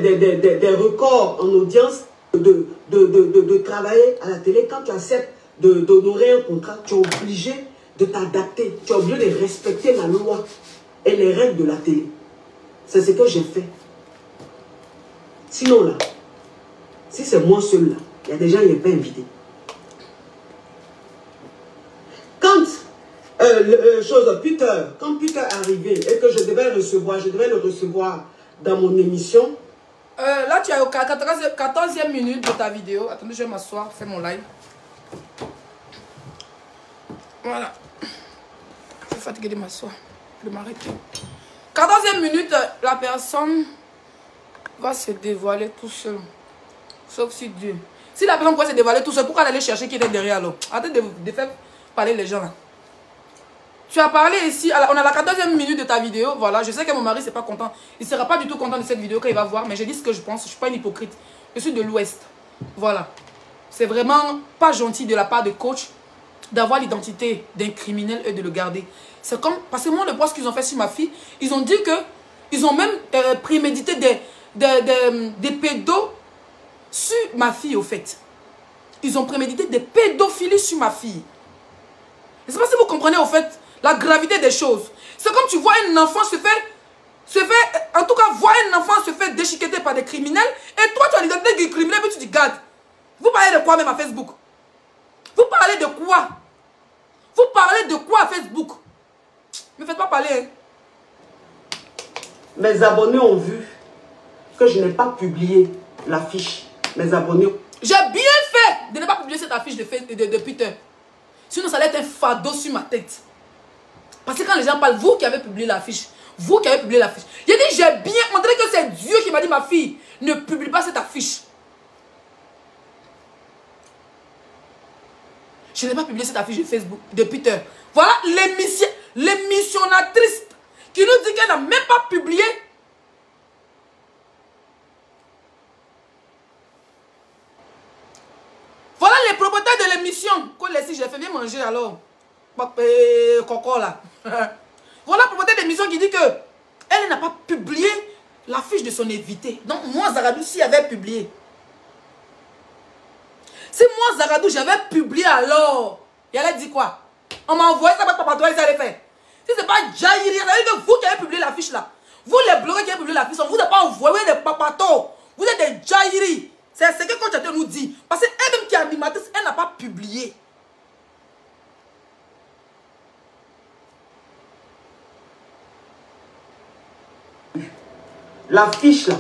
des records en audience, de travailler à la télé. Quand tu acceptes d'honorer un contrat, tu es obligé de t'adapter. Tu es obligé de respecter la loi et les règles de la télé. C'est ce que j'ai fait. Sinon là, si c'est moi seul là, il y a des gens qui ne sont pas invités. Quand quand Peter est arrivé et que je devais le recevoir dans mon émission. Là, tu es au 14e minute de ta vidéo. Attendez, je vais m'asseoir, faire mon live. Voilà. Je suis fatiguée de m'asseoir, de m'arrêter. 14e minute, la personne va se dévoiler tout seul. Sauf si Dieu. Si la personne pourrait se dévoiler tout seul, pourquoi aller chercher qui était derrière l'eau? Arrêtez de faire parler les gens là. Tu as parlé ici, on a la 14e minute de ta vidéo. Voilà, je sais que mon mari n'est pas content. Il ne sera pas du tout content de cette vidéo quand il va voir. Mais je dis ce que je pense. Je ne suis pas une hypocrite. Je suis de l'Ouest. Voilà. C'est vraiment pas gentil de la part de coach d'avoir l'identité d'un criminel et de le garder. C'est comme, parce que moi, le poste qu'ils ont fait sur ma fille, ils ont dit que, ils ont même prémédité des pédos sur ma fille, au fait. Ils ont prémédité des pédophilies sur ma fille. Je ne sais pas si vous comprenez, au fait, la gravité des choses. C'est comme tu vois un enfant en tout cas, voir un enfant se faire déchiqueter par des criminels, et toi, tu as l'identité du criminel, mais tu dis, garde. Vous parlez de quoi même à Facebook? Vous parlez de quoi? Vous parlez de quoi à Facebook? Ne me faites pas parler. Hein. Mes abonnés ont vu que je n'ai pas publié l'affiche. Mes abonnés. J'ai bien fait de ne pas publier cette affiche de Peter. Sinon, ça allait être un fardeau sur ma tête. Parce que quand les gens parlent, vous qui avez publié l'affiche, vous qui avez publié l'affiche. J'ai dit, j'ai bien, on dirait que c'est Dieu qui m'a dit, ma fille, ne publie pas cette affiche. Je n'ai pas publié cette affiche de Facebook, de Peter. Voilà l'émissionnatrice qui nous dit qu'elle n'a même pas publié. Voilà les propriétaires de l'émission. Si j'ai fait bien manger alors. Coco là. Voilà le propriétaire de l'émission qui dit que elle n'a pas publié l'affiche de son invité. Donc moi, Zaradou, si j'avais publié. Si moi, Zaradou, j'avais publié alors, et elle a dit quoi? On m'a envoyé ça par papa, toi, ça allait faire. Si c'est pas Jairi, ça veut dire que vous qui avez publié l'affiche là, vous les blogueurs qui avez publié l'affiche, on vous a pas envoyé des papatos. Vous êtes des Jairi. C'est ce que Coach nous dit. Parce qu'elle-même qui est animatrice, elle n'a pas publié. L'affiche là,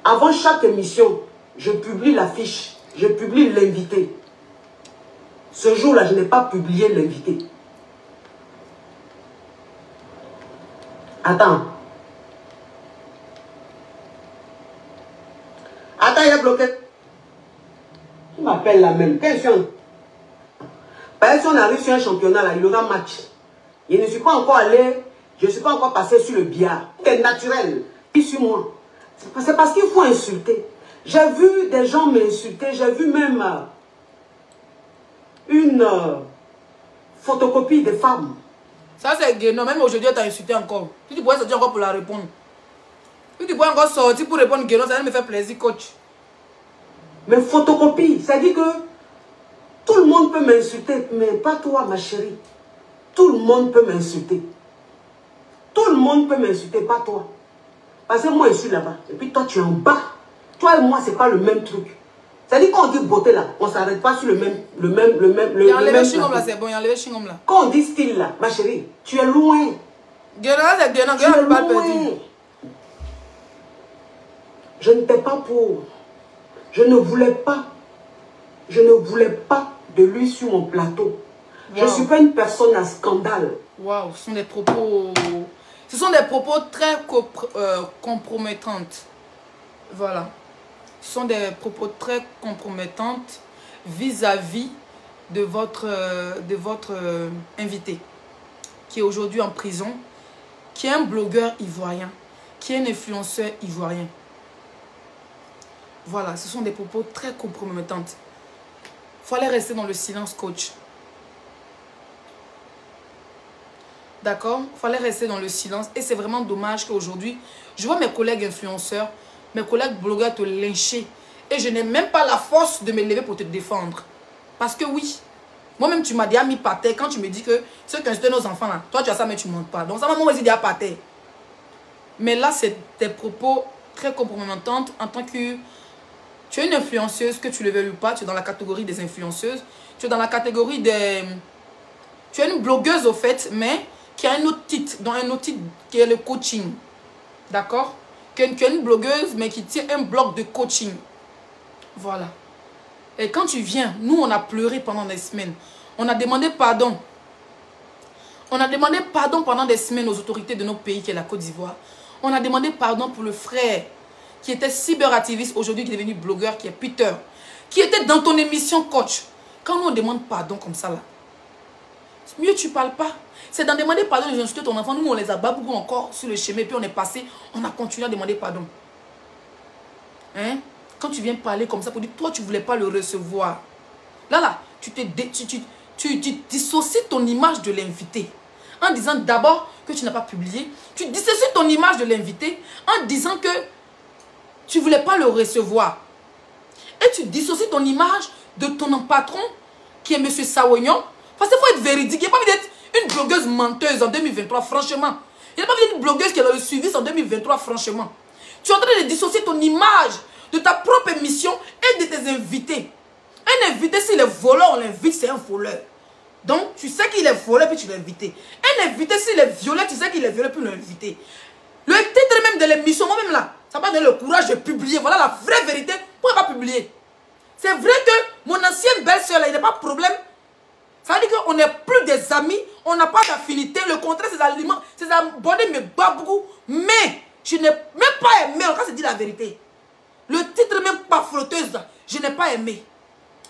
avant chaque émission, je publie l'affiche, je publie l'invité. Ce jour-là, je n'ai pas publié l'invité. Attends. Attends, il a bloqué. Qui m'appelle la même? Quel chien? Parce que si on arrive sur un championnat, là, il y aura match. Je ne suis pas encore allé, je ne suis pas encore passé sur le billard. C'est naturel. Puis sur moi. C'est parce qu'il faut insulter. J'ai vu des gens m'insulter. J'ai vu même une photocopie de femmes. Ça, c'est gay. Non, même aujourd'hui, elle t'a insulté encore. Tu pourrais sortir encore pour la répondre. Tu pourrais encore sortir pour répondre gay. Non, ça va me faire plaisir, coach. Mais photocopie, ça dit que tout le monde peut m'insulter, mais pas toi, ma chérie. Tout le monde peut m'insulter. Tout le monde peut m'insulter, pas toi. Parce que moi, je suis là-bas. Et puis toi, tu es en bas. Toi et moi, c'est pas le même truc. C'est-à-dire quand on dit beauté là, on ne s'arrête pas sur le même. Il y a enlevé Chingom là, c'est bon, il y a enlevé Chingom là. Quand on dit style là, ma chérie, tu es loin. Tu es loin. Je ne t'ai pas pour. Je ne voulais pas. Je ne voulais pas de lui sur mon plateau. Wow. Je ne suis pas une personne à scandale. Waouh, ce sont des propos. Ce sont des propos très compromettants. Voilà. Ce sont des propos très compromettants vis-à-vis de votre invité qui est aujourd'hui en prison, qui est un blogueur ivoirien, qui est un influenceur ivoirien. Voilà, ce sont des propos très compromettants. Il fallait rester dans le silence, coach. D'accord? Il fallait rester dans le silence. Et c'est vraiment dommage qu'aujourd'hui, je vois mes collègues influenceurs mes collègues blogueurs te lyncher. Et je n'ai même pas la force de me lever pour te défendre. Parce que oui, moi-même tu m'as déjà mis par terre quand tu me dis que ceux qui insultent nos enfants là, toi tu as ça mais tu ne montes pas. Donc ça m'a moi aussi déjà par terre. Mais là c'est des propos très compromettants en tant que... Tu es une influenceuse, que tu le veuilles ou pas, tu es dans la catégorie des influenceuses. Tu es dans la catégorie des... Tu es une blogueuse au fait, mais qui a un autre titre, dans un autre titre qui est le coaching. D'accord? Tu es une blogueuse, mais qui tient un blog de coaching. Voilà. Et quand tu viens, nous on a pleuré pendant des semaines. On a demandé pardon. On a demandé pardon pendant des semaines aux autorités de notre pays qui est la Côte d'Ivoire. On a demandé pardon pour le frère qui était cyberactiviste, aujourd'hui qui est devenu blogueur, qui est Peter, qui était dans ton émission coach. Quand nous on demande pardon comme ça là, mieux tu parles pas. C'est d'en demander pardon, ils ont insulté ton enfant, nous on les a babouillés encore sur le chemin, puis on est passé, on a continué à demander pardon. Hein? Quand tu viens parler comme ça pour dire, toi tu voulais pas le recevoir. Là, tu dissocies ton image de l'invité. En disant d'abord que tu n'as pas publié, tu dissocies ton image de l'invité en disant que tu ne voulais pas le recevoir. Et tu dissocies ton image de ton patron, qui est M. Sawognon. Parce qu'il faut être véridique. Il n'y a pas envie d'être une blogueuse menteuse en 2023, franchement. Il n'y a pas envie d'être une blogueuse qui a le suivi en 2023, franchement. Tu es en train de dissocier ton image de ta propre émission et de tes invités. Un invité, s'il est voleur, on l'invite, c'est un voleur. Donc, tu sais qu'il est voleur, puis tu l'as invité. Un invité, s'il est violeur, tu sais qu'il est violeur, puis tu l'as invité. Le titre même de l'émission, moi-même là, ça m'a donné le courage de publier. Voilà la vraie vérité. Pourquoi pas publier? C'est vrai que mon ancienne belle-sœur, il n'y a pas de problème. Ça veut dire qu'on n'est plus des amis, on n'a pas d'affinité. Le contraire, ses aliments, ses abonnés me battent beaucoup. Mais je n'ai même pas aimé, quand c'est dit la vérité. Le titre même pas frotteuse, je n'ai pas aimé.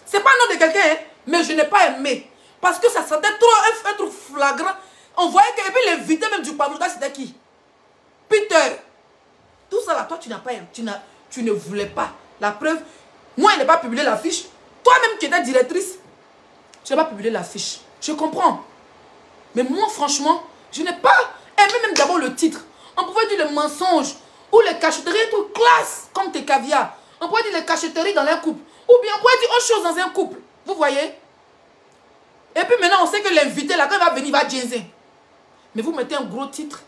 C'est pas un nom de quelqu'un, hein, mais je n'ai pas aimé. Parce que ça sentait trop un truc flagrant. On voyait que, et puis l'invité même du pavillon, c'était qui? Peter. Tout ça là, toi tu n'as pas, tu ne voulais pas. La preuve, moi il n'a pas publié l'affiche. Toi-même qui étais directrice, tu n'as pas publié l'affiche. Je comprends. Mais moi franchement, je n'ai pas aimé même d'abord le titre. On pouvait dire le mensonge ou les cachotteries tout classe comme tes caviars. On pouvait dire les cachotteries dans un couple. Ou bien on pouvait dire autre chose dans un couple. Vous voyez? Et puis maintenant on sait que l'invité là, quand il va venir, il va jaser. Mais vous mettez un gros titre.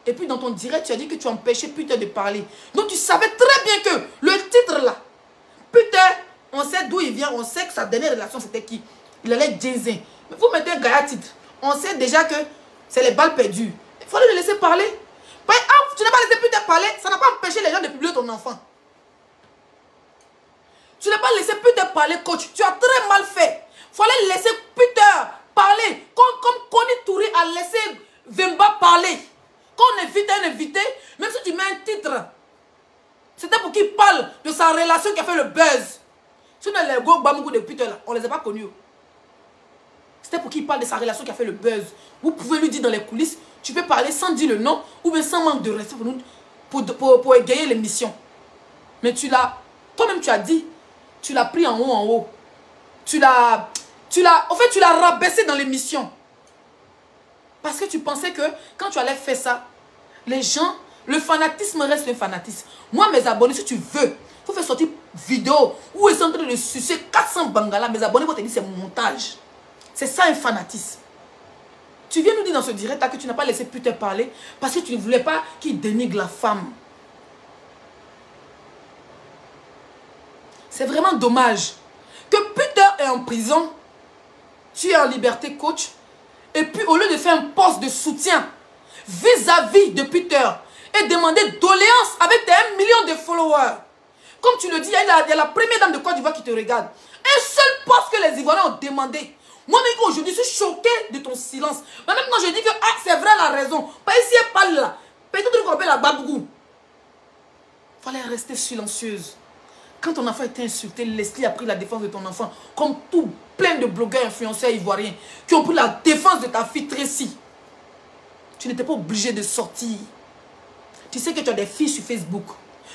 Et puis dans ton direct, tu as dit que tu empêchais Peter de parler. Donc tu savais très bien que le titre là, Peter, on sait d'où il vient, on sait que sa dernière relation c'était qui? Il allait jaser. Mais vous mettez un gars titre. On sait déjà que c'est les balles perdues. Il fallait le laisser parler. Tu n'as pas laissé Peter parler, ça n'a pas empêché les gens de publier ton enfant. Tu n'as pas laissé Peter parler, coach. Tu as très mal fait. Il fallait laisser Peter parler. Comme Connie Touré a laissé Vemba parler. Quand on invite un invité, même si tu mets un titre, c'était pour qu'il parle de sa relation qui a fait le buzz. Sinon, les gros bamoukou de Peter là, on ne les a pas connus. C'était pour qu'il parle de sa relation qui a fait le buzz. Vous pouvez lui dire dans les coulisses, tu peux parler sans dire le nom ou bien sans manque de respect pour égayer l'émission. Mais tu l'as, toi-même tu as dit, tu l'as pris en haut. Tu l'as rabaissé dans l'émission. Parce que tu pensais que quand tu allais faire ça, les gens, le fanatisme reste un fanatisme. Moi, mes abonnés, si tu veux, il faut faire sortir vidéo où ils sont en train de sucer 400 bangalas. Mes abonnés vont te dire c'est montage. C'est ça un fanatisme. Tu viens nous dire dans ce direct là que tu n'as pas laissé Peter parler parce que tu ne voulais pas qu'il dénigre la femme. C'est vraiment dommage que Peter est en prison, tu es en liberté, coach. Et puis, au lieu de faire un poste de soutien vis-à-vis de Peter et demander doléances avec tes 1 million de followers, comme tu le dis, il y a la première dame de Côte d'Ivoire qui te regarde. Un seul poste que les Ivoiriens ont demandé. Moi-même, aujourd'hui, je suis choqué de ton silence. Mais même quand je dis que c'est vrai la raison, pas ici, pas là. Peut-être qu'on appelle la babougou. Il fallait rester silencieuse. Quand ton enfant était insulté, Leslie a pris la défense de ton enfant, comme tout plein de blogueurs influenceurs ivoiriens qui ont pris la défense de ta fille Tracy. Tu n'étais pas obligé de sortir. Tu sais que tu as des filles sur Facebook.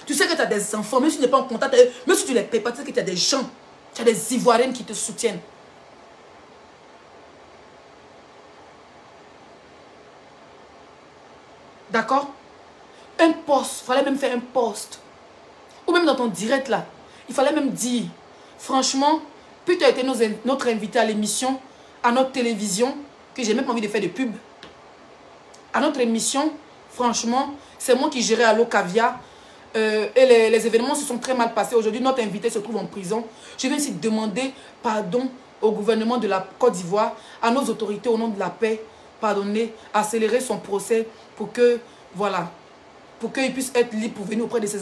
Tu sais que tu as des enfants, même si tu n'es pas en contact, même si tu ne les payes pas, tu sais que tu as des gens, tu as des Ivoiriennes qui te soutiennent. D'accord? Un poste, il fallait même faire un poste. Ou même dans ton direct là. Il fallait même dire, franchement, puis tu as été notre invité à l'émission, à notre télévision, que j'ai même envie de faire de pub. À notre émission, franchement, c'est moi qui gérais Allo Caviar. Et les événements se sont très mal passés. Aujourd'hui, notre invité se trouve en prison. Je vais aussi demander pardon au gouvernement de la Côte d'Ivoire, à nos autorités au nom de la paix, pardonner, accélérer son procès pour que, voilà, pour qu'il puisse être libre pour venir auprès de ses